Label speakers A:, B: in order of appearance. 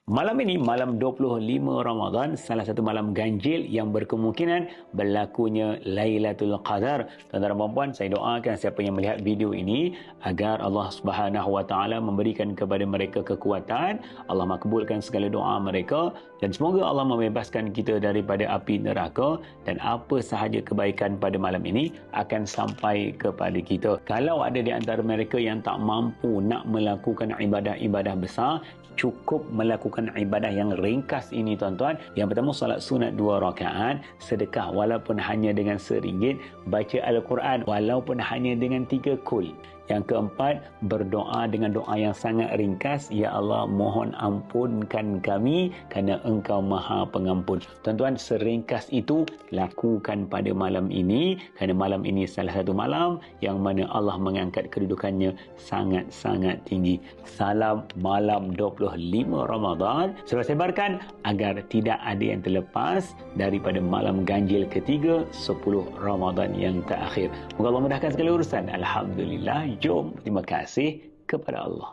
A: Malam ini, malam 25 Ramadan, salah satu malam ganjil yang berkemungkinan berlakunya Lailatul Qadar. Tuan-tuan dan puan-puan, saya doakan siapa yang melihat video ini agar Allah Subhanahu Wa Taala memberikan kepada mereka kekuatan, Allah makbulkan segala doa mereka dan semoga Allah membebaskan kita daripada api neraka dan apa sahaja kebaikan pada malam ini akan sampai kepada kita. Kalau ada di antara mereka yang tak mampu nak melakukan ibadah-ibadah besar, cukup melakukan ibadah yang ringkas ini tuan-tuan. Yang pertama, salat sunat 2 rakaat, sedekah walaupun hanya dengan RM1, baca Al-Quran walaupun hanya dengan 3 kul. Yang keempat, berdoa dengan doa yang sangat ringkas, Ya Allah, mohon ampunkan kami kerana Engkau Maha Pengampun. Tuan-tuan, seringkas itu lakukan pada malam ini kerana malam ini salah satu malam yang mana Allah mengangkat kedudukannya sangat-sangat tinggi. Salam malam 25 Ramadan. Saya sebarkan agar tidak ada yang terlepas daripada malam ganjil ketiga 10 Ramadan yang terakhir. Moga Allah mudahkan segala urusan. Alhamdulillah. Jom, terima kasih kepada Allah.